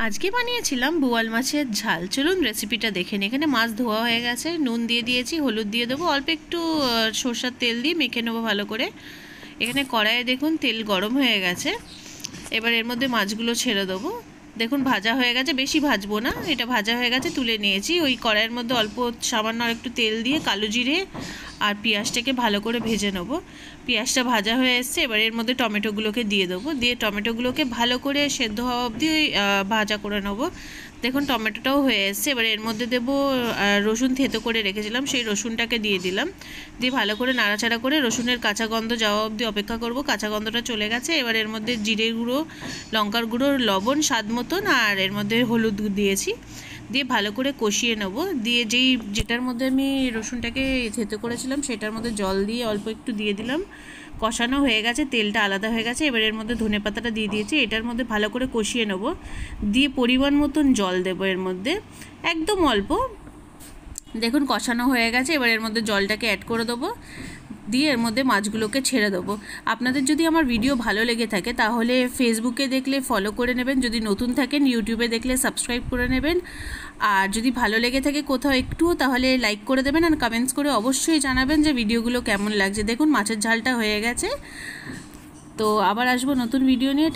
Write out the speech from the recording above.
আজকে বানিয়েছিলাম বোয়াল মাছের ঝাল। চলুন রেসিপিটা দেখে নিই। এখানে মাছ ধোয়া হয়ে গেছে, নুন দিয়ে দিয়েছি, হলুদ দিয়ে দেবো, অল্প একটু সরষের তেল দিয়ে মেখে নেবো ভালো করে। এখানে কড়াইয়ে দেখুন তেল গরম হয়ে গেছে, এবার এর মধ্যে মাছগুলো ছেড়ে দেবো। দেখুন ভাজা হয়ে গেছে, বেশি ভাজবো না, এটা ভাজা হয়ে গেছে, তুলে নিয়েছি। ওই কড়াইয়ের মধ্যে অল্প সামান্য আর একটু তেল দিয়ে কালো জিরে আর পেঁয়াজটাকে ভালো করে ভেজে নেবো। পেঁয়াজটা ভাজা হয়ে এসছে, এবার এর মধ্যে টমেটোগুলোকে দিয়ে দেবো, দিয়ে টমেটোগুলোকে ভালো করে সেদ্ধ হওয়া অবধি ভাজা করে নেবো। দেখুন টমেটোটাও হয়ে এসছে, এবার এর মধ্যে দেবো রসুন থেতো করে রেখেছিলাম, সেই রসুনটাকে দিয়ে দিলাম, দিয়ে ভালো করে নাড়াচাড়া করে রসুনের কাঁচা গন্ধ যাওয়া অবধি অপেক্ষা করব। কাঁচা গন্ধটা চলে গেছে, এবার এর মধ্যে জিরে গুঁড়ো, লঙ্কার গুঁড়ো, লবণ স্বাদ মতন, আর এর মধ্যে হলুদ দিয়েছি, দিয়ে ভালো করে কষিয়ে নেবো। দিয়ে যেটার মধ্যে আমি রসুনটাকে থেতো করেছিলাম সেটার মধ্যে জল দিয়ে অল্প একটু দিয়ে দিলাম। কষানো হয়ে গেছে, তেলটা আলাদা হয়ে গেছে, এবার এর মধ্যে ধনেপাতাটা দিয়ে দিয়েছি, এটার মধ্যে ভালো করে কষিয়ে নেবো। দিয়ে পরিমাণ মতন জল দেবো এর মধ্যে, একদম অল্প। দেখুন কষানো হয়ে গেছে, এবার এর মধ্যে জলটাকে অ্যাড করে দেবো, দিয়ে এর মধ্যে মাছগুলোকে ছেড়ে দেবো। আপনাদের যদি আমার ভিডিও ভালো লেগে থাকে তাহলে ফেসবুকে দেখলে ফলো করে নেবেন, যদি নতুন থাকেন ইউটিউবে দেখলে সাবস্ক্রাইব করে নেবেন, আর যদি ভালো লেগে থাকে কোথাও একটুও তাহলে লাইক করে দেবেন, আর কমেন্টস করে অবশ্যই জানাবেন যে ভিডিওগুলো কেমন লাগছে। দেখুন মাছের ঝালটা হয়ে গেছে, তো আবার আসবো নতুন ভিডিও নিয়ে।